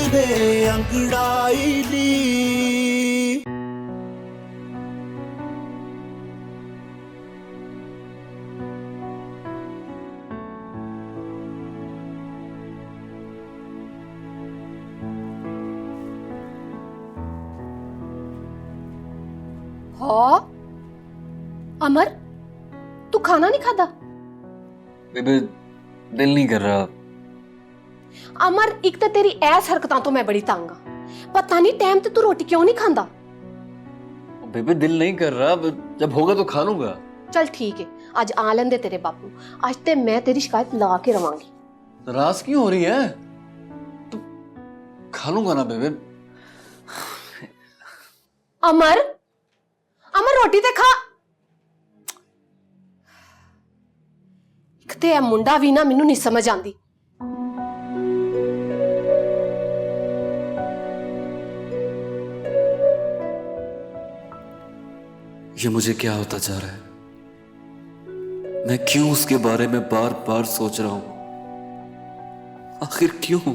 ने अंगड़ाई ली। हाँ अमर, तू खाना नहीं खाता? बेबे दिल नहीं कर रहा। अमर, एक तो तेरी ऐस हरकतां तो मैं बड़ी तंग हाँ। पता नहीं टाइम ते तू रोटी क्यों नहीं खांदा? बेबे दिल नहीं कर रहा, जब होगा तो खा लूंगा। चल ठीक है, आज आ लेंदे तेरे बापू। आज ते मैं तेरी शिकायत ला के रवांगी। नाराज क्यों हो रही है? तो खा लूंगा ना बेबे। अमर, अमर रोटी ते खा। एक ते ए मुंडा भी ना मैनू नहीं समझ आंदी। ये मुझे क्या होता जा रहा है? मैं क्यों उसके बारे में बार बार सोच रहा हूं? आखिर क्यों?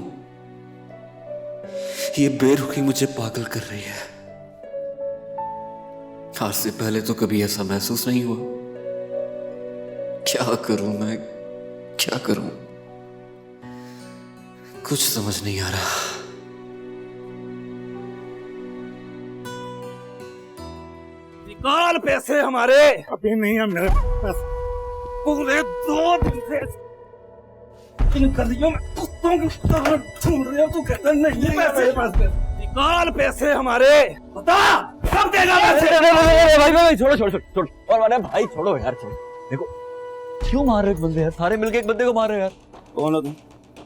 ये बेरुखी मुझे पागल कर रही है। आज से पहले तो कभी ऐसा महसूस नहीं हुआ। क्या करूं मैं, क्या करूं? कुछ समझ नहीं आ रहा। निकाल पैसे हमारे। अभी नहीं है मेरे पास। पूरे 2 दिन से इन गलियों में कुत्तों की तरह ढूंढ रहे हो, तू कहता नहीं है मेरे पास। निकाल पैसे हमारे, बता कब देगा पैसे? भाई छोड़ो छोड़ो छोड़ो। और माने भाई छोड़ो यार, छोड़ो। देखो क्यों मार रहे हो बंदे यार? सारे मिलके एक बंदे को मार रहे हो यार। कौन हो तुम?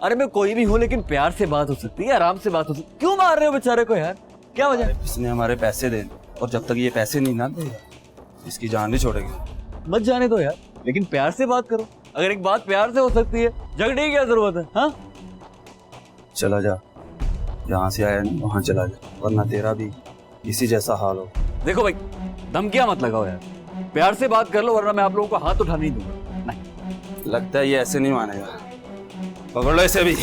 अरे मैं कोई भी हूँ, लेकिन प्यार से बात हो सकती है, आराम से बात हो सकती है। क्यों मार रहे हो बेचारे को यार? क्या वजह? इसने हमारे पैसे दे, और जब तक ये पैसे नहीं ना देगा इसकी जान नहीं छोड़ेगी। मत जाने दो यार, लेकिन प्यार से बात करो। अगर एक बात प्यार से हो सकती है, झगड़े की क्या जरूरत है? हाँ चला जा, जहाँ से आया नहीं वहाँ चला जा, वरना तेरा भी इसी जैसा हाल हो। देखो भाई, धमकियां मत लगाओ यार, प्यार से बात कर लो, वरना मैं आप लोगों को हाथ उठाने नहीं दूंगा। नहीं लगता है ये ऐसे नहीं मानेगा। पकड़ लो इसे भी।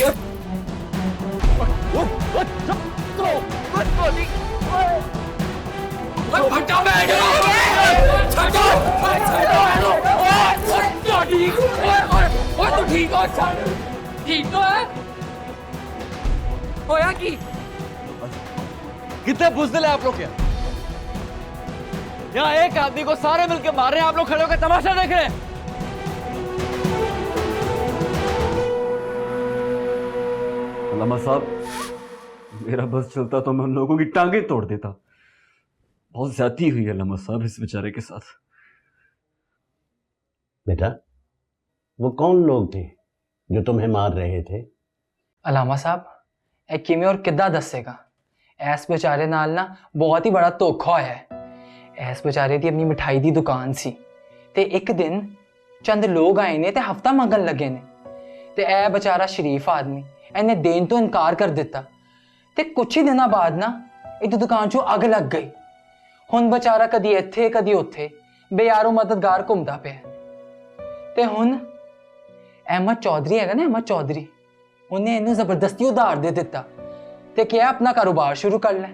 कितने बुज़दिल है आप लोग? क्या यहाँ एक आदमी को सारे मिलके मार रहे हैं, आप लोग खड़े होकर तमाशा देख रहे हैं? अल्लामा साहब, मेरा बस चलता तो मैं उन लोगों की टांगे तोड़ देता। बहुत ज्यादती हुई है अल्लामा साहब इस बेचारे के साथ। बेटा, वो कौन लोग थे जो तुम्हें मार रहे थे? अलामा साहब, ए किमें और किद्दां दसेगा? ऐस बेचारे नाल ना बहुत ही बड़ा धोखा होया है। ऐस बेचारे दी अपनी मिठाई दी दुकान सी ते एक दिन चंद लोग आए ने ते हफ्ता मंगन लगे ने ते ए बेचारा शरीफ आदमी इन्हें देन तो इनकार कर दिता ते कुछ ही दिनों बाद ना इस दुकान चों अग लग गई। हुण बेचारा कदी इत्थे कदी उत्थे बेयारो मददगार घूमदा पिया ते हुण अहमद चौधरी है ना, अहमद चौधरी, उन्हें इन्हें जबरदस्ती उधार दे दिता ते क्या अपना कारोबार शुरू कर ले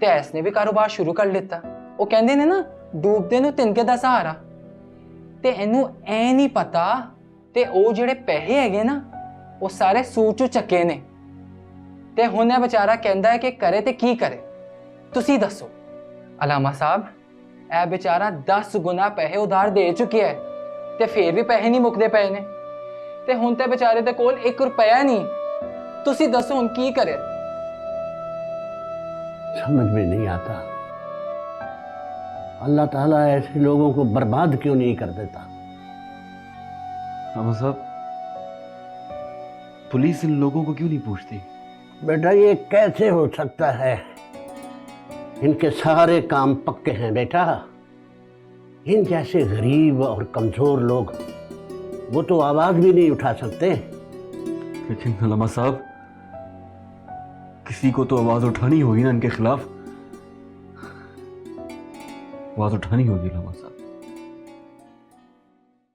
ते इसने भी कारोबार शुरू कर लेता। वो कहते ने ना, डूबदे नूं तिनके दा सहारा। ते इनू ऐ नहीं पता ते ओ जिहड़े पैसे हैगे ना वो सारे सूर चों चक्के ने ते हुण ये बेचारा कहंदा है कि करे ते की करे, तुसी दसो। अलामा साहब, ए बेचारा 10 गुना पैसे उधार दे चुके है ते फिर भी पैसे नहीं मुकदे पे ने ते हुण ते बेचारे दे कोल 1 रुपया नहीं। तुसी दसो हुण की करे? समझ में नहीं आता, अल्लाह ताला ऐसे लोगों को बर्बाद क्यों नहीं कर देता? अल्लामा साहब, पुलिस इन लोगों को क्यों नहीं पूछती? बेटा, ये कैसे हो सकता है? इनके सारे काम पक्के हैं बेटा। इन जैसे गरीब और कमजोर लोग वो तो आवाज भी नहीं उठा सकते। लेकिन अल्लामा साहब, किसी को तो आवाज उठानी होगी ना इनके खिलाफ। आवाज उठानी होगी अल्लामा साहब।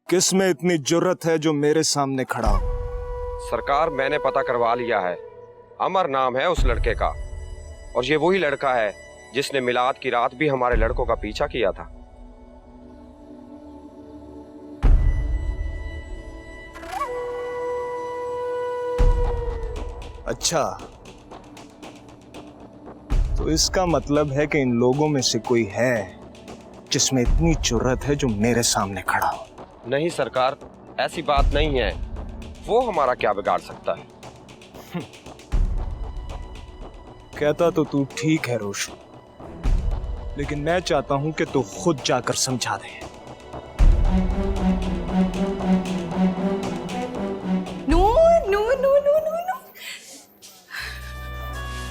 किस में इतनी जुर्रत है जो मेरे सामने खड़ा हो? सरकार, मैंने पता करवा लिया है। अमर नाम है उस लड़के का, और ये वही लड़का है जिसने मिलाद की रात भी हमारे लड़कों का पीछा किया था। अच्छा, तो इसका मतलब है कि इन लोगों में से कोई है जिसमें इतनी जुर्रत है जो मेरे सामने खड़ा हो। नहीं सरकार, ऐसी बात नहीं है। वो हमारा क्या बिगाड़ सकता है? कहता तो तू ठीक है रोशन, लेकिन मैं चाहता हूं कि तू खुद जाकर समझा दे। नूर नूर नूर नूर नूर नूर।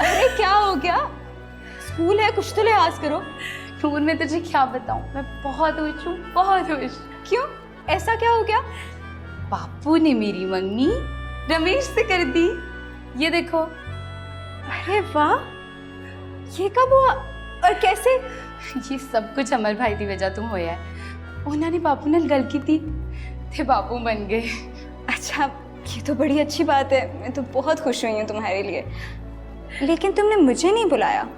अरे क्या हो गया? स्कूल है, कुछ तो लिहाज करो। नूर मैं तुझे क्या बताऊं, मैं बहुत खुश हूँ, बहुत खुश। क्यों, ऐसा क्या हो गया? बापू ने मेरी मंगनी रमेश से कर दी, ये देखो। अरे वाह, ये कब हुआ और कैसे? ये सब कुछ अमर भाई की वजह तुम होया है। उन्होंने बापू ने गल की थी थे बापू बन गए। अच्छा, ये तो बड़ी अच्छी बात है। मैं तो बहुत खुश हुई हूँ तुम्हारे लिए। लेकिन तुमने मुझे नहीं बुलाया।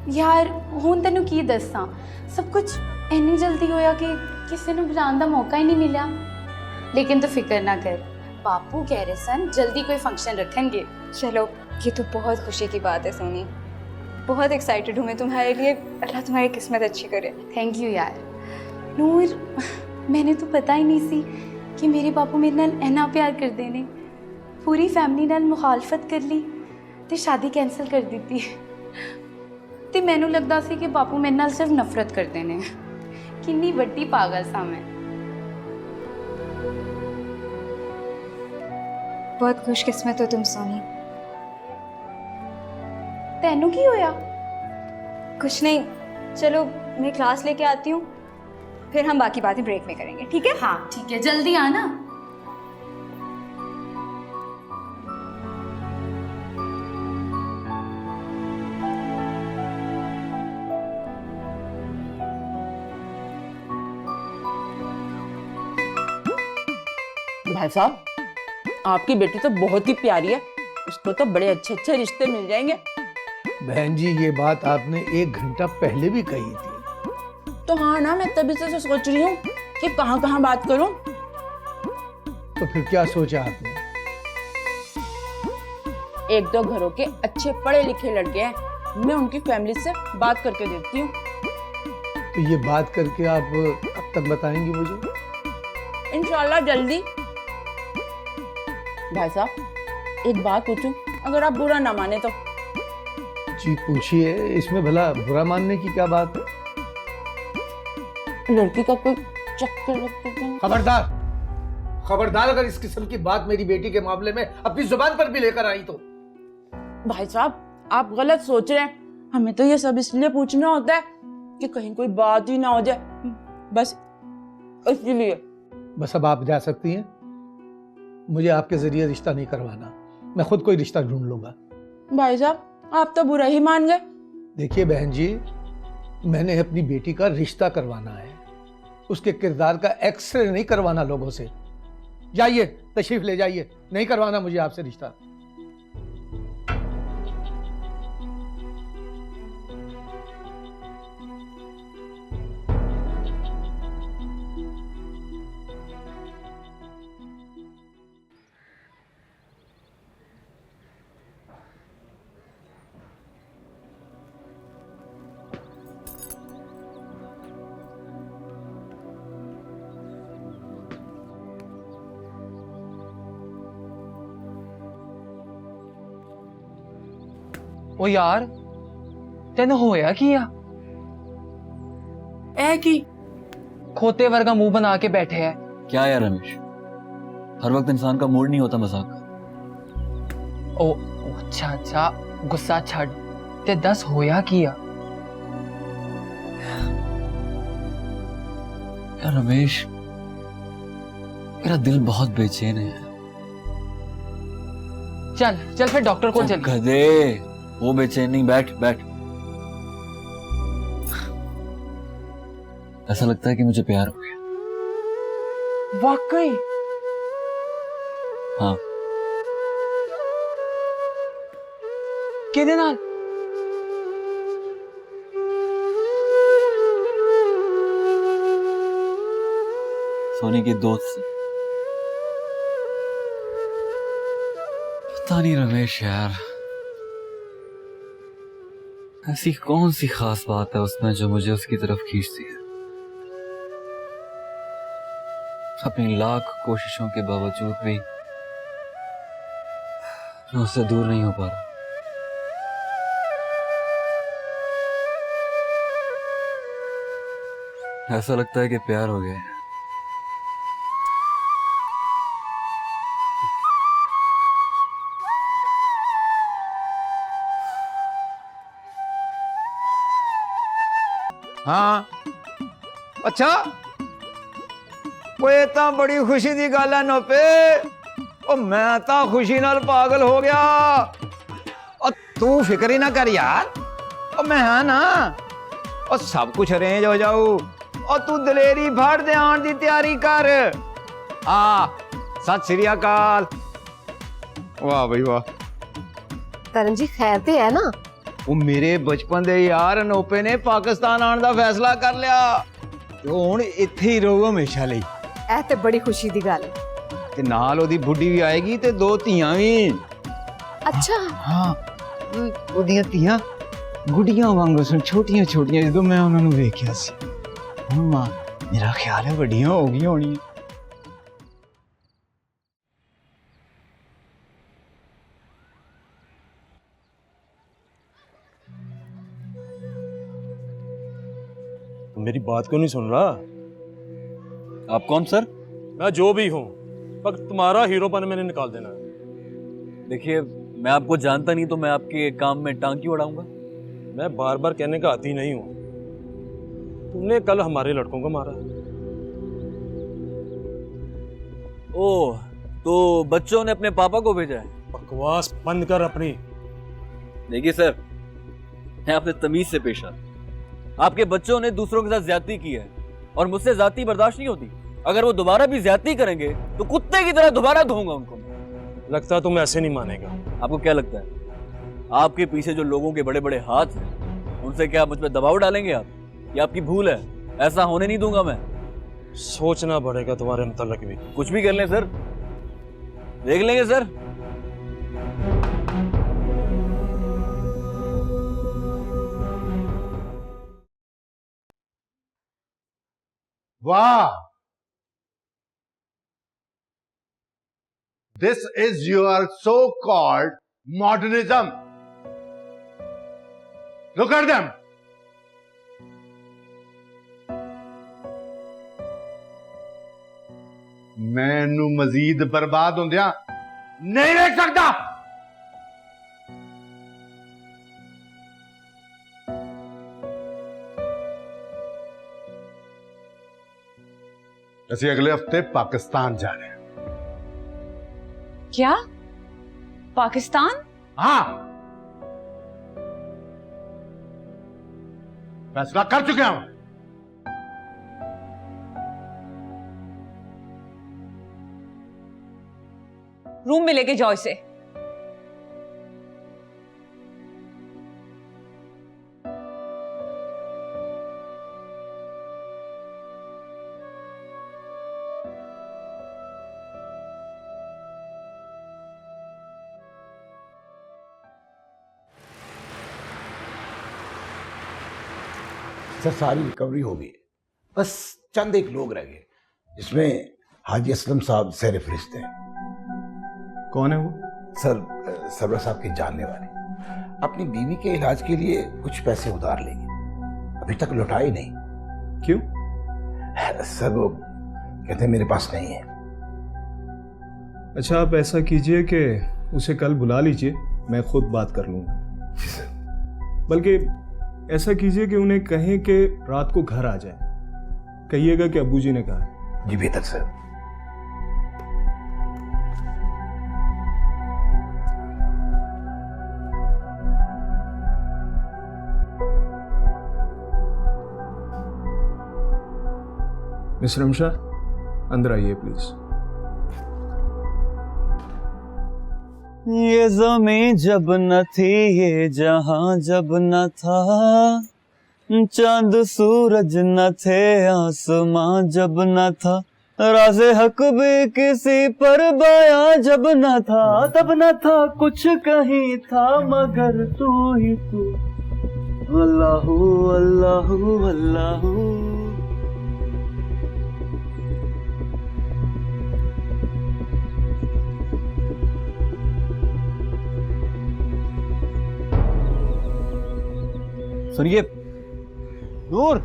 यार हूँ तेनू की दसा, सब कुछ इन्नी जल्दी होया कि किसी ने बुलाने का मौका ही नहीं मिला। लेकिन तो फिक्र ना कर, बापू कह रहे सन जल्दी कोई फंक्शन रखेंगे। चलो, ये तो बहुत खुशी की बात है सोनी। बहुत एक्साइटेड हूँ मैं तुम्हारे लिए। अल्लाह तुम्हारी किस्मत अच्छी करे। थैंक यू यार। नूर, मैंने तो पता ही नहीं सी कि मेरे बापू मेरे नाल इन्ना प्यार कर देने। पूरी फैमिली नाल मुखालफत कर ली ते शादी कैंसल कर दी ते मैनू लगदा सी कि बापू मेरे नाल सिर्फ नफरत करते ने। कितनी बड़ी पागल सा मैं। बहुत खुशकिस्मत हो तुम सोनी। तेनू की होया? कुछ नहीं, चलो मैं क्लास लेके आती हूँ, फिर हम बाकी बातें ब्रेक में करेंगे, ठीक है? हाँ ठीक है, जल्दी आना। भाई साहब, आपकी बेटी तो बहुत ही प्यारी है, उसको तो बड़े अच्छे अच्छे रिश्ते मिल जाएंगे। बहन जी, ये बात आपने 1 घंटा पहले भी कही थी। तो हाँ ना, मैं तभी से सोच रही हूँ कि कहाँ कहाँ बात करूँ। तो फिर क्या सोचा आपने? 1-2 घरों के अच्छे पढ़े लिखे लड़के हैं, मैं उनकी फैमिली से बात करके देखती हूँ। तो ये बात करके आप कब तक बताएंगी मुझे? इंशाल्लाह जल्दी। भाई साहब, एक बात पूछूं, अगर आप बुरा ना माने तो? जी पूछिए, इसमें भला बुरा मानने की क्या बात है? लड़की का कोई चक्कर। खबरदार, खबरदार, अगर इस किस्म की बात मेरी बेटी के मामले में अपनी जुबान पर भी लेकर आई तो। भाई साहब, आप गलत सोच रहे हैं। हमें तो ये सब इसलिए पूछना होता है कि कहीं कोई बात ही ना हो जाए, बस इसलिए। बस अब आप जा सकती हैं। मुझे आपके जरिए रिश्ता नहीं करवाना, मैं खुद कोई रिश्ता ढूंढ लूंगा। भाई साहब, आप तो बुरा ही मान गए। देखिए बहन जी, मैंने अपनी बेटी का रिश्ता करवाना है, उसके किरदार का एक्सरे नहीं करवाना लोगों से। जाइए, तशरीफ ले जाइए, नहीं करवाना मुझे आपसे रिश्ता। ओ यार, तेन होया किया? ऐ की खोते वर्गा मुंह बना के बैठे है। क्या यार रमेश, हर वक्त इंसान का मूड नहीं होता मजाक का। ओ अच्छा अच्छा, गुस्सा छड़ ते दस होया किया? यार रमेश, मेरा दिल बहुत बेचैन है। चल चल फिर डॉक्टर को चल। गधे, वो बेचैन नहीं, बैठ बैठ। ऐसा लगता है कि मुझे प्यार हो गया। वाकई? हाँ। किहदे नाल? सोनी की दोस्त से। पता नहीं रमेश यार, ऐसी कौन सी खास बात है उसमें जो मुझे उसकी तरफ खींचती है। अपनी लाख कोशिशों के बावजूद भी मैं उससे दूर नहीं हो पा रहा। ऐसा लगता है कि प्यार हो गया है। हाँ अच्छा, कोई तो बड़ी खुशी की गल है नोपे। ओ मैं तो खुशी नाल पागल हो गया। और तू फिक्र ही ना कर यार, और मैं हाँ ना, और सब कुछ अरेंज हो जाऊ। और तू दलेरी फड़ दे आने की तैयारी कर। सत श्री अकाल। वाह भाई वाह। तरन जी खैर ते है ना? वो मेरे बचपन दे यार अनोपे ने पाकिस्तान आने का फैसला कर लिया, तो हुण इत्थे ही रहू हमेशा लई। ऐ ते बड़ी खुशी दी गल। ते नाल ओदी बुड्ढी भी आएगी ते 2 धीआं भी। अच्छा हाँ, ओदियां धीआं गुड़ियां वांगू सन, छोटियां छोटियां। जदों मैं उन्हां नूं वेखिया सी, हुण मेरा ख्याल है वड्डियां हो गईयां होणियां। मेरी बात क्यों नहीं सुन रहा? आप कौन सर? मैं जो भी हूँ, पर तुम्हारा हीरोपन मैंने निकाल देना है। देखिए, मैं आपको जानता नहीं तो मैं आपके काम में टांग क्यों अड़ाऊंगा? मैं बार बार कहने का आती नहीं हूँ। तुमने कल हमारे लड़कों को मारा। ओह, तो बच्चों ने अपने पापा को भेजा है? बकवास बंद कर अपनी। देखिए सर, मैं आपसे तमीज से पेश आ। आपके बच्चों ने दूसरों के साथ ज्यादती की है और मुझसे ज्यादती बर्दाश्त नहीं होती। अगर वो दोबारा भी ज्यादती करेंगे तो कुत्ते की तरह दोबारा धोऊंगा उनको। लगता तुम ऐसे नहीं मानेगा। आपको क्या लगता है, आपके पीछे जो लोगों के बड़े बड़े हाथ हैं उनसे क्या मुझ पर दबाव डालेंगे आप? ये आपकी भूल है, ऐसा होने नहीं दूंगा मैं। सोचना पड़ेगा तुम्हारे मुताल्लिक भी। कुछ भी कर लें सर, देख लेंगे सर। वाह, this is your so-called modernism. Look at them. मैनू मजीद बर्बाद होंदिया नहीं देख सकता। ਅਸੀਂ अगले हफ्ते पाकिस्तान जा रहे हैं। क्या? पाकिस्तान? हाँ, फैसला कर चुके हैं। रूम में लेके जाओ इसे। सर सारी रिकवरी हो गई, बस चंद एक लोग रह गए, जिसमें हाजी असलम साहब ज़ेर फ़हरिस्त हैं। कौन है वो? सर सरवर साहब के जानने वाले, अपनी बीवी के इलाज के लिए कुछ पैसे उधार लेंगे, अभी तक लौटाए नहीं। क्यों? सर वो कहते हैं मेरे पास नहीं है। अच्छा, आप ऐसा कीजिए कि उसे कल बुला लीजिए, मैं खुद बात कर लूँगा। जी सर। बल्कि ऐसा कीजिए कि उन्हें कहें कि रात को घर आ जाए, कहिएगा कि अब्बू जी ने कहा है। जी बेहतर सर। मिस रमशा, अंदर आइए प्लीज। ये ज़मीं जब न थी, ये जहां जब न था, चांद सूरज न थे, आसमां जब न था, राज़े हक भी किसी पर बयां जब न था, तब न था कुछ कहीं था मगर तू ही तू। अल्लाहू अल्लाहू अल्लाहू। सुनिए नूर,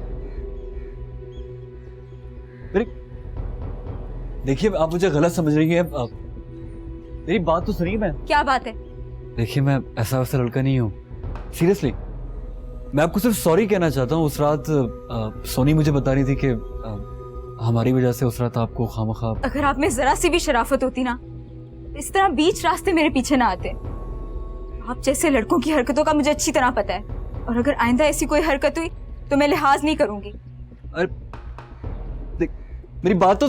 देखिए आप मुझे गलत समझ रही हैं। मेरी बात तो सुनिए। मैं क्या बात है? देखिए मैं ऐसा वैसा लड़का नहीं हूँ, सीरियसली। मैं आपको सिर्फ सॉरी कहना चाहता हूँ। उस रात सोनी मुझे बता रही थी कि हमारी वजह से उस रात आपको खामखा। अगर आप में जरा सी भी शराफत होती ना, इस तरह बीच रास्ते मेरे पीछे ना आते। आप जैसे लड़कों की हरकतों का मुझे अच्छी तरह पता है, और अगर आइंदा ऐसी कोई हरकत हुई तो मैं लिहाज नहीं करूंगी। अरे देख, मेरी बात तो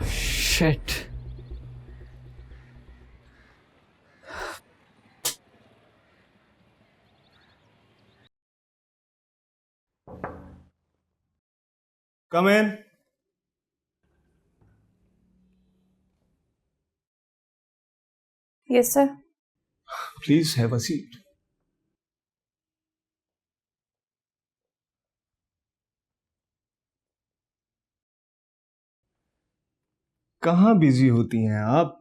shit. Come in. Yes sir. Please have a seat. कहाँ बिजी होती हैं आप?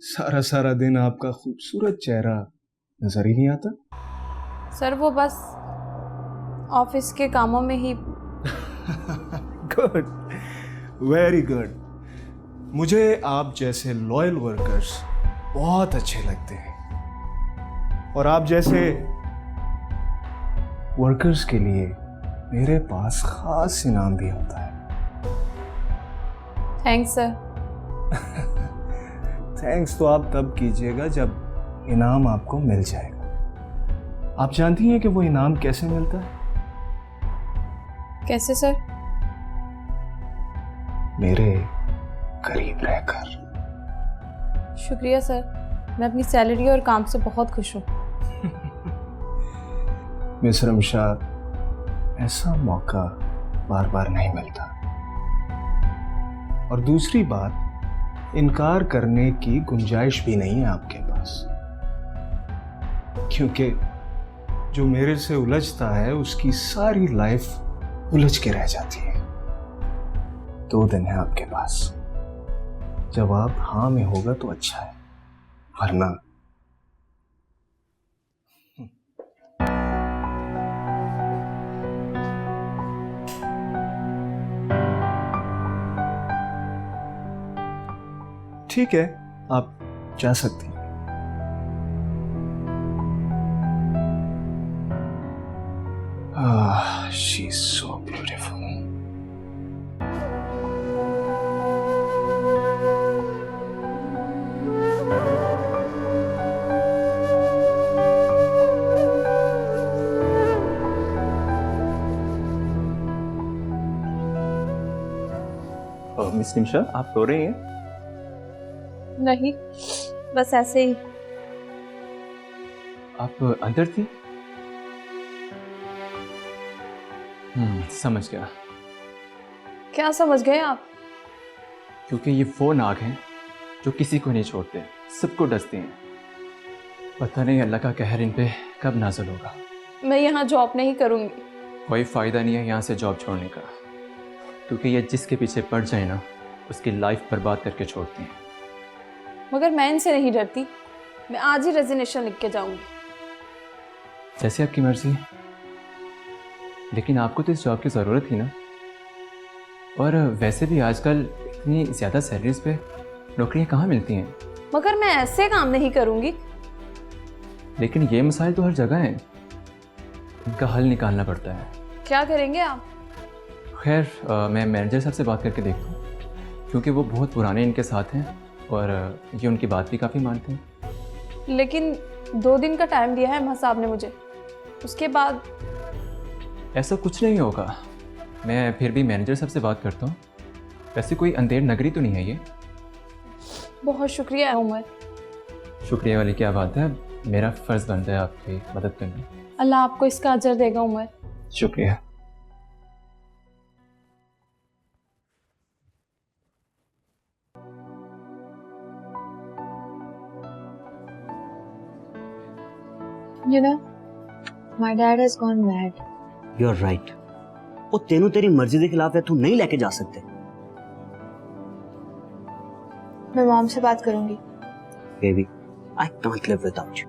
सारा सारा दिन आपका खूबसूरत चेहरा नजर ही नहीं आता। सर वो बस ऑफिस के कामों में ही। Good, very good. मुझे आप जैसे लॉयल वर्कर्स बहुत अच्छे लगते हैं, और आप जैसे वर्कर्स के लिए मेरे पास खास इनाम भी होता है। Thanks sir. थैंक्स तो आप तब कीजिएगा जब इनाम आपको मिल जाएगा। आप जानती हैं कि वो इनाम कैसे मिलता है? कैसे सर? मेरे करीब रहकर। शुक्रिया सर, मैं अपनी सैलरी और काम से बहुत खुश हूँ। मिस रमशाद, ऐसा मौका बार बार नहीं मिलता। और दूसरी बात, इनकार करने की गुंजाइश भी नहीं है आपके पास, क्योंकि जो मेरे से उलझता है उसकी सारी लाइफ उलझ के रह जाती है। 2 दिन है आपके पास। जब आप हाँ में होगा तो अच्छा है, वरना ठीक है, आप जा सकती हैं। She's so beautiful. Miss Nimisha, आप रो रही हैं? नहीं, बस ऐसे ही। आप अंदर थी? समझ गया। क्या समझ गए आप? क्योंकि ये वो नाग हैं जो किसी को नहीं छोड़ते, सबको डसते हैं। पता नहीं अल्लाह का कहर इन पे कब नाज़िल होगा। मैं यहाँ जॉब नहीं करूँगी। कोई फ़ायदा नहीं है यहाँ से जॉब छोड़ने का, क्योंकि ये जिसके पीछे पड़ जाए ना, उसकी लाइफ बर्बाद करके छोड़ती हैं। मगर मैं इनसे नहीं डरती। मैं आज ही रेजिग्नेशन लिख के जाऊँगी। जैसे आपकी मर्जी, लेकिन आपको तो इस जॉब की ज़रूरत थी ना। और वैसे भी आजकल इतनी ज़्यादा सैलरीज पे नौकरियां कहाँ मिलती हैं। मगर मैं ऐसे काम नहीं करूँगी। लेकिन ये मसाइल तो हर जगह हैं, इनका हल निकालना पड़ता है। क्या करेंगे आप? खैर मैं मैनेजर साहब से बात करके देखता हूँ, क्योंकि वो बहुत पुराने इनके साथ हैं और ये उनकी बात भी काफ़ी मानते हैं। लेकिन 2 दिन का टाइम दिया है अम्मा साहब ने मुझे, उसके बाद। ऐसा कुछ नहीं होगा। मैं फिर भी मैनेजर साहब से बात करता हूँ, वैसे कोई अंधेर नगरी तो नहीं है ये? बहुत शुक्रिया उमर। शुक्रिया वाली क्या बात है, मेरा फ़र्ज़ बनता है आपकी मदद करना। अल्लाह आपको इसका अजर देगा उमर। शुक्रिया। You know, my dad has gone mad. You're right. वो तेनू तेरी मर्जी के खिलाफ है, तू नहीं लेके जा सकते। मैं मॉम से बात करूंगी। Baby, I can't live without you.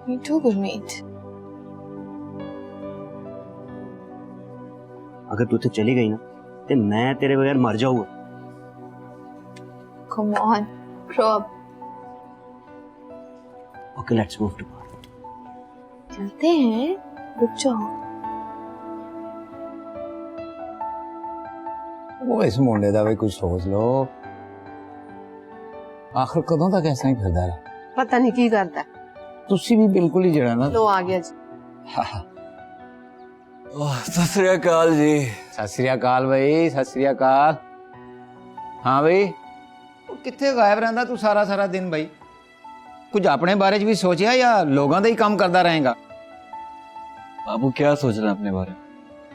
Me too, Gurmeet. अगर तू तो चली गई ना, तो मैं तेरे बगैर मर जाऊंगा। Come on, grow up. Okay, let's move to park. चलते हैं, रुक जाओ। वो इस मुंडे दा भी कुछ सोच लो, आखिर कदों तक ऐसा ही फिरदा रहे? पता नहीं की करता है। तुसी भी बिल्कुल ही जड़ा ना। लो आ गया जी। सत श्री अकाल जी। सत श्री अकाल भाई, सत श्री अकाल। हाँ भाई, कित्थे गायब रहंदा तू सारा सारा दिन भाई? कुछ अपने बारे च भी सोचिया या लोगों का ही काम करता रहेगा? बाबू क्या सोच रहे हैं अपने बारे में?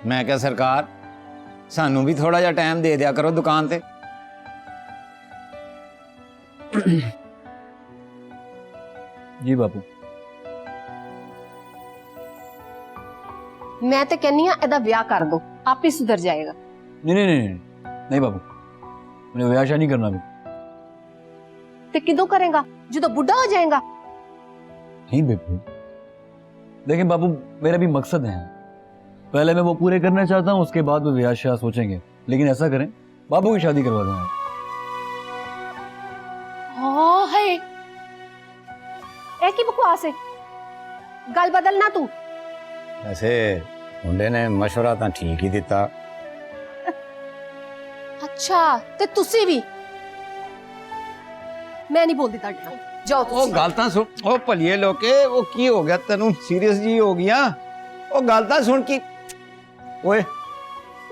मैं क्या सरकार, सानू भी थोड़ा जा टाइम दे दिया करो दुकान पे। जी बाबू। मैं तो कहनी हाँ एदा ब्याह कर दो, आप ही सुधर जाएगा। नहीं नहीं नहीं नहीं बाबू, मैंने ब्याह नहीं करना भी। ते किदों करेगा जो तो बुढ़ा हो जाएगा? नहीं बेबू, देखिए बाबू, मेरा भी मकसद है, पहले मैं वो पूरे करना चाहता हूँ, उसके बाद वो ब्याह शाह सोचेंगे। लेकिन ऐसा करें, बाबू की शादी करवा दें। हाँ है, एक ही बकवास है, गल बदलना तू। वैसे मुंडे ने मशवरा तो ठीक ही दिता। अच्छा ते तुसी भी? मैं नहीं बोलती ताड़े नाल, जाओ ओ गलता सुन, ओ भलिए लोके, वो की हो गया तेनू? सीरियस जी हो गया? ओ गलता सुन की, ओए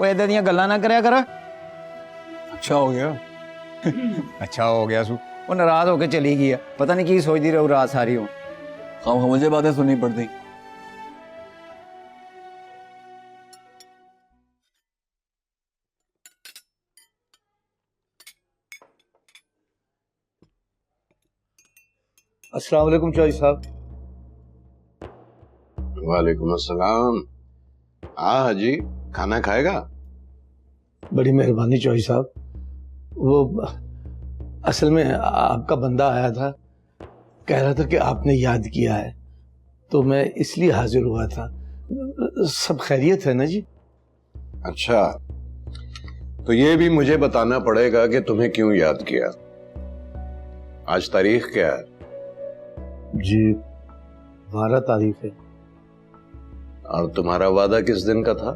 ओए इदां दियां गल्लां ना करया कर। अच्छा हो गया। अच्छा हो गया सु, वो नाराज होके चली गई है, पता नहीं की सोचती रहू रात सारी हो। हाँ मुझे बातें सुननी पड़ती। अस्सलाम वालेकुम चौधरी साहब। वालेकुम अस्सलाम। हाँ हाजी, खाना खाएगा? बड़ी मेहरबानी चौधरी साहब। वो असल में आपका बंदा आया था, कह रहा था कि आपने याद किया है, तो मैं इसलिए हाजिर हुआ था। सब खैरियत है ना जी? अच्छा, तो ये भी मुझे बताना पड़ेगा कि तुम्हें क्यों याद किया। आज तारीख क्या है? जी 12 तारीख है। और तुम्हारा वादा किस दिन का था?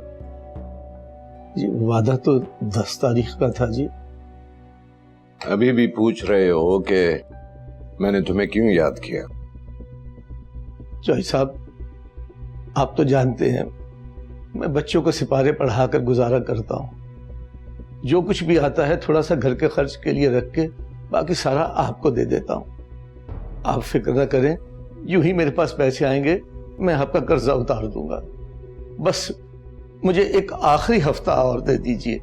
जी वादा तो 10 तारीख का था जी। अभी भी पूछ रहे हो कि मैंने तुम्हें क्यों याद किया? चौधरी साहब, आप तो जानते हैं मैं बच्चों को सिपारे पढ़ाकर गुजारा करता हूँ। जो कुछ भी आता है थोड़ा सा घर के खर्च के लिए रख के बाकी सारा आपको दे देता हूँ। आप फिक्र न करें, यूं ही मेरे पास पैसे आएंगे मैं आपका कर्जा उतार दूंगा। बस मुझे एक आखिरी हफ्ता और दे दीजिए।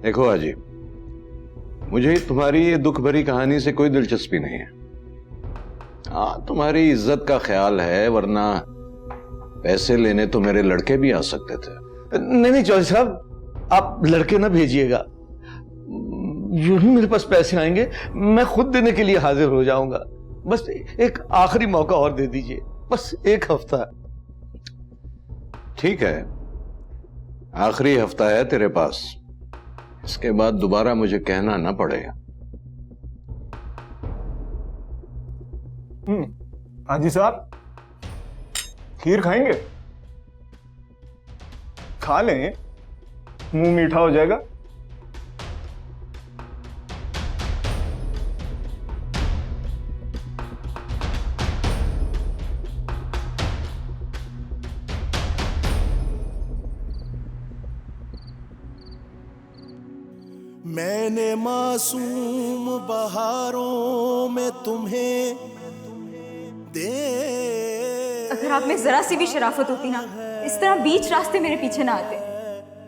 देखो हाजी, मुझे तुम्हारी ये दुख भरी कहानी से कोई दिलचस्पी नहीं है। हाँ, तुम्हारी इज्जत का ख्याल है, वरना पैसे लेने तो मेरे लड़के भी आ सकते थे। नहीं नहीं चौधरी साहब, आप लड़के ना भेजिएगा। यूं ही मेरे पास पैसे आएंगे मैं खुद देने के लिए हाजिर हो जाऊंगा। बस एक आखिरी मौका और दे दीजिए, बस एक हफ्ता। ठीक है, आखिरी हफ्ता है तेरे पास, इसके बाद दोबारा मुझे कहना ना पड़ेगा। हाजी साहब, खीर खाएंगे? खा लें, मुंह मीठा हो जाएगा। मैंने मासूम बहारों में तुम्हें दे। अगर आप में जरा सी भी शराफत होती ना, इस तरह बीच रास्ते मेरे पीछे ना आते।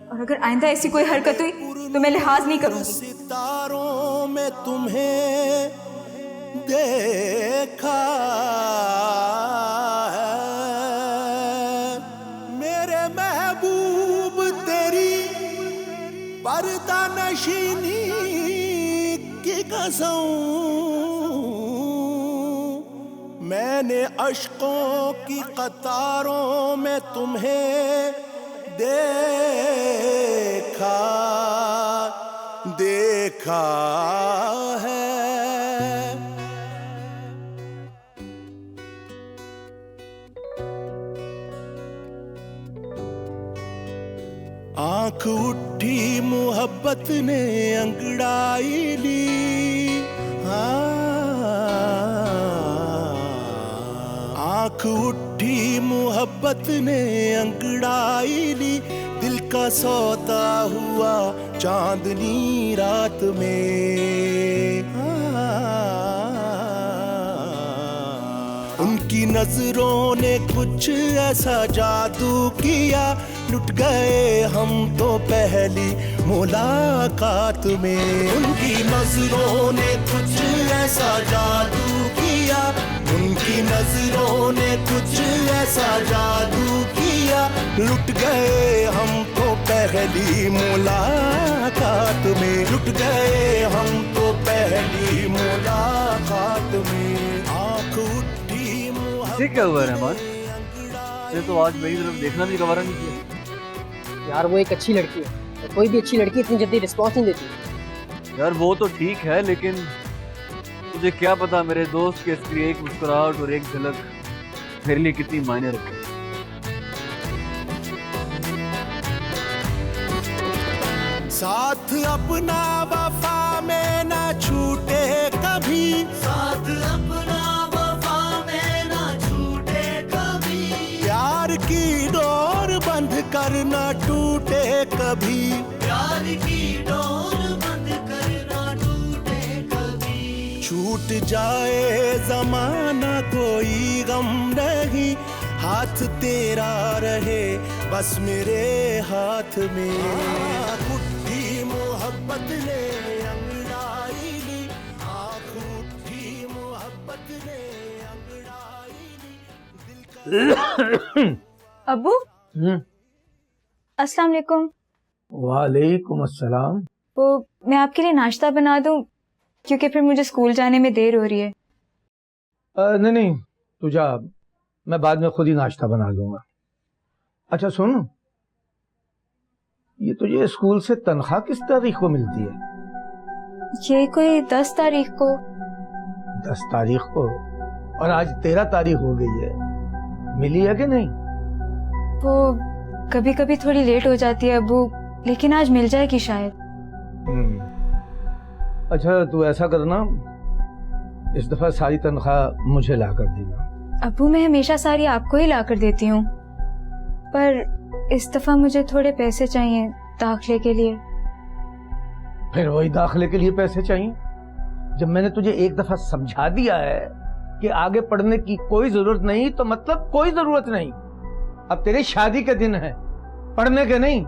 और अगर आइंदा ऐसी कोई हरकत हुई तो मैं लिहाज नहीं करूंगी। सितारों में तुम्हें देखा है, मेरे महबूब तेरी पर्दा नशीनी की कसम, मैंने अश्कों की कतारों में तुम्हें देखा है। आंख उठी मोहब्बत ने अंगड़ाई ली, आंख उठी मोहब्बत ने अंगड़ाई ली, दिल का सौदा हुआ चांदनी रात में। उनकी नजरों ने कुछ ऐसा जादू किया, लुट गए हम तो पहली मुलाकात में। उनकी नजरों ने कुछ ऐसा जादू किया, उनकी नजरों ने कुछ ऐसा जादू किया, लुट गए हम तो पहली मुलाकात में, लुट गए हम तो पहली मुलाकात में। आंख उठी ठीक क्या हुआ रहमान? ये तो आज मेरी तरफ देखना भी गवारा नहीं किया। यार वो एक अच्छी लड़की है, कोई भी अच्छी लड़की इतनी जल्दी रिस्पॉन्स नहीं देती। यार वो तो ठीक है, लेकिन मुझे क्या पता मेरे दोस्त के इसकी एक मुस्कुराहट और एक झलक मेरे लिए कितनी मायने रखे। साथ अपना वफा में ना छूटे कभी, साथ अपना वफा में ना छूटे कभी, प्यार की डोर बंध कर ना टूटे कभी, प्यार की डोर बंद कर ना टूटे कभी। छूट जाए जमाना कोई गम नहीं, हाथ तेरा रहे बस मेरे हाथ में। उठी मोहब्बत ने अंगड़ाई ली, आँख उठी मोहब्बत ने अंगड़ाई ली। अब्बू अस्सलाम वालेकुम। वालेकुम अस्सलाम। वो मैं आपके लिए नाश्ता बना दूं, क्योंकि फिर मुझे स्कूल जाने में देर हो रही है। नहीं नहीं, तू जा, मैं बाद में खुद ही नाश्ता बना लूंगा। अच्छा सुन, ये तुझे स्कूल से तनख्वाह किस तारीख को मिलती है? ये कोई 10 तारीख को। 10 तारीख को? और आज 13 तारीख हो गई है, मिली है कि नहीं? वो कभी कभी थोड़ी लेट हो जाती है अब्बू, लेकिन आज मिल जाएगी शायद। अच्छा तू ऐसा करना, इस दफा सारी तनख्वाह मुझे ला कर देना। अब्बू मैं हमेशा सारी आपको ही ला कर देती हूँ, पर इस दफा मुझे थोड़े पैसे चाहिए दाखिले के लिए। फिर वही दाखिले के लिए पैसे चाहिए? जब मैंने तुझे एक दफा समझा दिया है कि आगे पढ़ने की कोई जरूरत नहीं, तो मतलब कोई जरूरत नहीं। अब तेरी शादी के दिन है, पढ़ने के नहीं।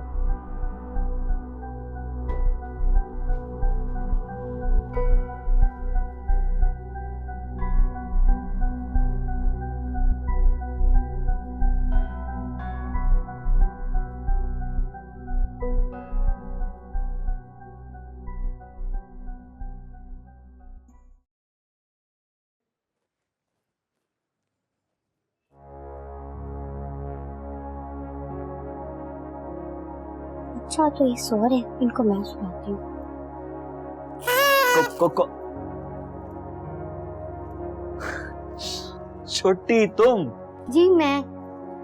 अच्छा तो ये सो रहे, इनको मैं सुनाती हूँ। छोटी तुम? जी मैं।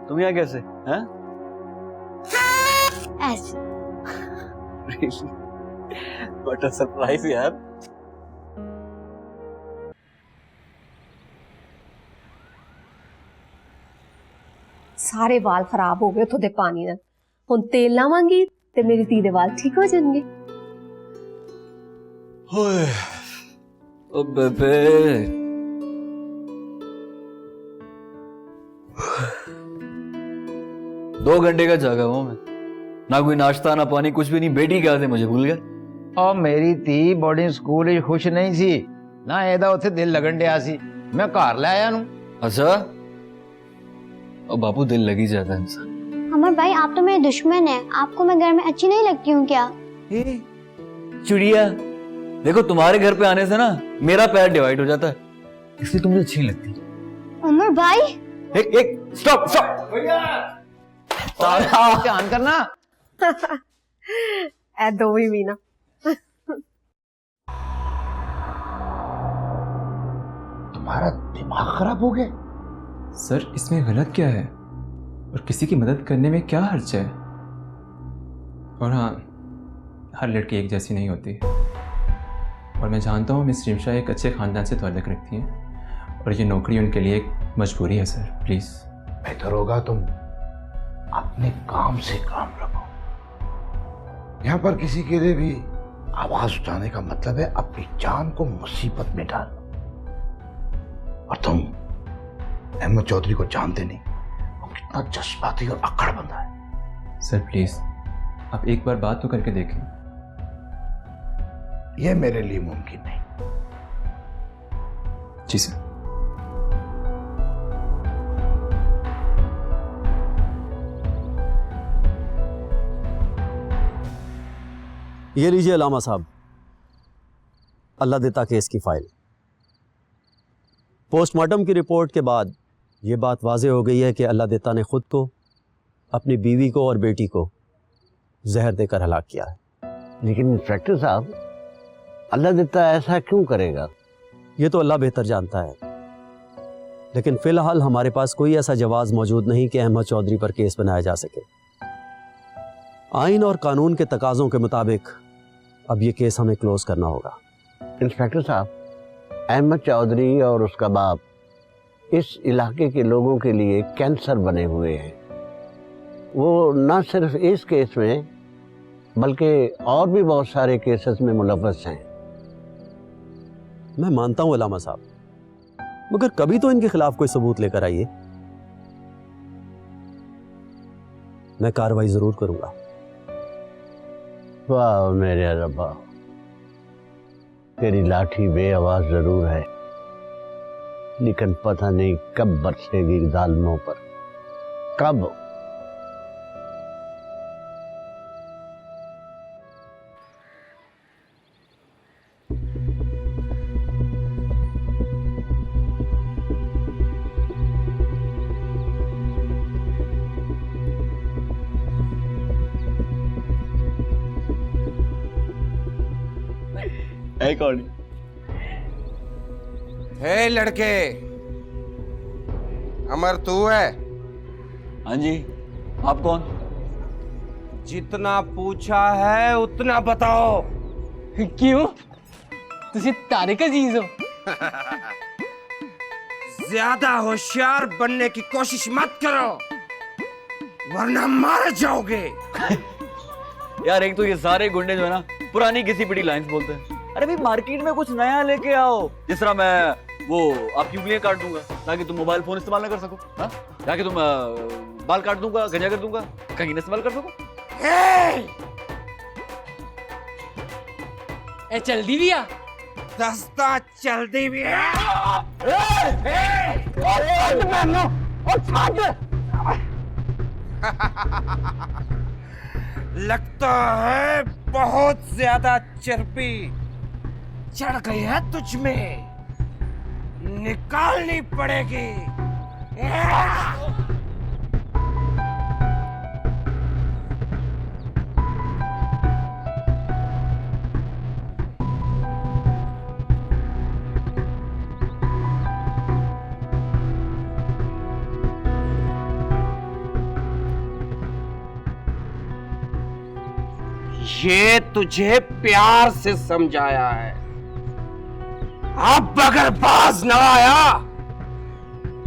तुम यहाँ कैसे हैं? ऐसे। What a surprise यार। सारे वाल खराब हो गए थोड़े पानी नाल, हुण तेल लावांगी ते मेरी धी दे वाल ठीक हो जाएंगे। ओ बेबे, दो घंटे का जागा हूं मैं, ना कोई नाश्ता ना पानी, कुछ भी नहीं। बेटी क्या थे, मुझे भूल गए। और मेरी धी बोर्डिंग स्कूल खुश नहीं सी ना, ਇਹਦਾ ਉੱਥੇ दिल लगन ਡਿਆ ਸੀ, मैं घर ले आया नू। अच्छा, और बापू दिल लग ही जाता है इंसान। अमर भाई, आप तो मेरे दुश्मन हैं। आपको मैं घर में अच्छी नहीं लगती हूँ क्या? चिड़िया, देखो तुम्हारे घर पे आने से ना मेरा पैर डिवाइड हो जाता है, इसलिए तुम्हें अच्छी लगती। अमर भाई, एक स्टॉप स्टॉप, ध्यान करना। ए दो ही मीना। तुम्हारा दिमाग खराब हो गया? सर, इसमें गलत क्या है? और किसी की मदद करने में क्या हर्ज है? और हाँ, हर लड़की एक जैसी नहीं होती, और मैं जानता हूँ मिस रिमशा एक अच्छे ख़ानदान से ताल्लुक़ रखती हैं, और ये नौकरी उनके लिए एक मजबूरी है। Sir please. बेहतर होगा तुम अपने काम से काम रखो। यहाँ पर किसी के लिए भी आवाज उठाने का मतलब है अपनी जान को मुसीबत में डालना। और तुम अहमद चौधरी को जानते नहीं, वो कितना जज्बाती और अक्कड़ बंदा है। सर प्लीज़, आप एक बार बात तो करके देखें। यह मेरे लिए मुमकिन नहीं। जी सर। ये लीजिए अलामा साहब, अल्लाह देता केस की फाइल। पोस्टमार्टम की रिपोर्ट के बाद ये बात वाज़े हो गई है कि अल्लाह देता ने ख़ुद को, अपनी बीवी को और बेटी को जहर देकर हलाक किया है। लेकिन इंस्पेक्टर साहब, अल्लाह देता ऐसा क्यों करेगा? ये तो अल्लाह बेहतर जानता है, लेकिन फ़िलहाल हमारे पास कोई ऐसा जवाज़ मौजूद नहीं कि अहमद चौधरी पर केस बनाया जा सके। आइन और कानून के तकाज़ों के मुताबिक अब ये केस हमें क्लोज करना होगा। इंस्पेक्टर साहब, अहमद चौधरी और उसका बाप इस इलाके के लोगों के लिए कैंसर बने हुए हैं। वो न सिर्फ इस केस में बल्कि और भी बहुत सारे केसेस में मुलव्वस हैं। मैं मानता हूं अलामा साहब, मगर कभी तो इनके खिलाफ कोई सबूत लेकर आइए। मैं कार्रवाई जरूर करूंगा। वाह मेरे रब्बा, तेरी लाठी बेआवाज जरूर है, लेकिन पता नहीं कब बरसेगी जालिमों पर, कब। कौन? हे लड़के, अमर तू है? हाँ जी। आप कौन? जितना पूछा है उतना बताओ। क्यों? तुसी तारिक अजीज हो? ज्यादा होशियार बनने की कोशिश मत करो, वरना मार जाओगे। यार, एक तो ये सारे गुंडे जो है ना पुरानी घिसी पिटी लाइंस बोलते हैं। अरे भाई, मार्केट में कुछ नया लेके आओ। जिस तरह मैं वो आपकी उंगलियां काट दूंगा ताकि तुम मोबाइल फोन इस्तेमाल ना कर सको, हाँ? ताकि तुम बाल काट दूंगा, गंजा कर दूंगा, कहीं ना इस्तेमाल कर सको। ए चलदी भी आ, दस्ता चलदी भी है। लगता है बहुत ज्यादा चर्बी चढ़ गई है तुझ में, निकालनी पड़ेगी। ये तुझे प्यार से समझाया है, अब अगर बाज न आया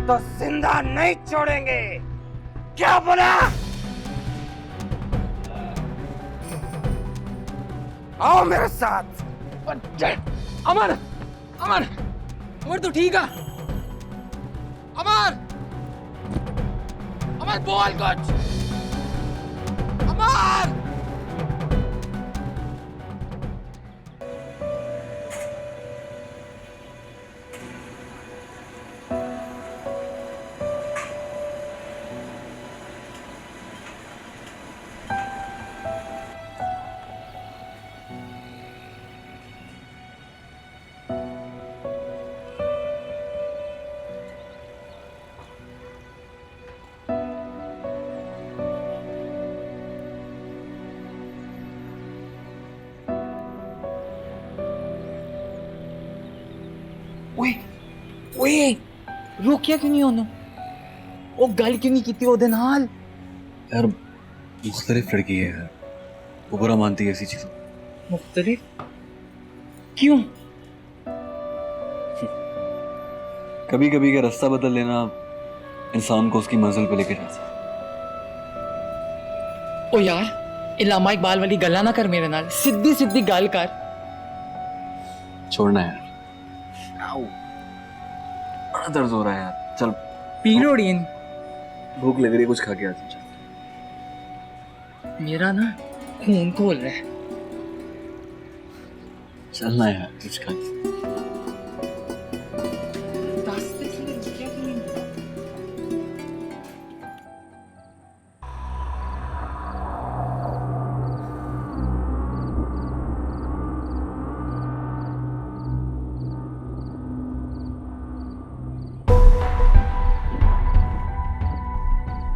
तो जिंदा नहीं छोड़ेंगे। क्या बोला? आओ मेरे साथ। अमर अमर अमर तू ठीक है? अमर अमर बोल कुछ। अमर ओए रोकिया क्यों नहीं उन्होंने? वो गल क्यों नहीं की ओदे नाल? यार मुख्तलिफ लड़की है यार, वो बुरा मानती है ऐसी चीजों। मुख्तलिफ क्यों? कभी कभी का रास्ता बदल लेना इंसान को उसकी मंजिल पे लेके जा सकता। ओ यार इलामा इकबाल वाली गल्ला ना कर मेरे नाल, सीधी सीधी गल कर। छोड़ना यार, बड़ा दर्द हो रहा है यार। चल पी लो डीन, भूख लग रही है, कुछ खा के आते। मेरा ना खून खोल रहा है। चलना यार, कुछ खा के।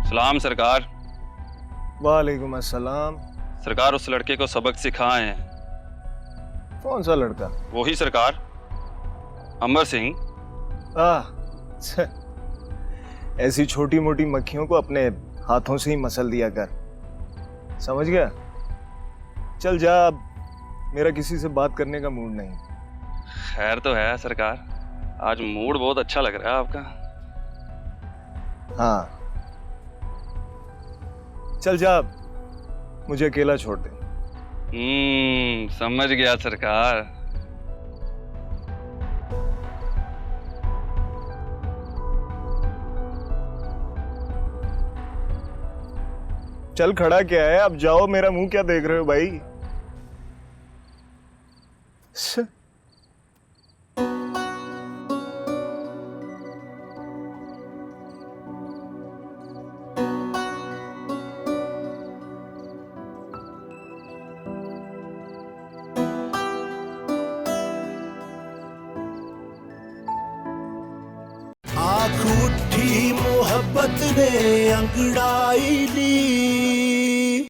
सलाम सरकार। वालेकुम अस्सलाम। सरकार उस लड़के को सबक सिखाए हैं। कौन सा लड़का? वही सरकार, अमर सिंह। ऐसी छोटी मोटी मक्खियों को अपने हाथों से ही मसल दिया कर, समझ गया? चल जा, अब मेरा किसी से बात करने का मूड नहीं। खैर तो है सरकार, आज मूड बहुत अच्छा लग रहा है आपका। हाँ चल जा, मुझे अकेला छोड़ दे। समझ गया सरकार। चल खड़ा क्या है, अब जाओ, मेरा मुंह क्या देख रहे हो भाई? आँख उठी मोहब्बत ने अंगड़ाई ली।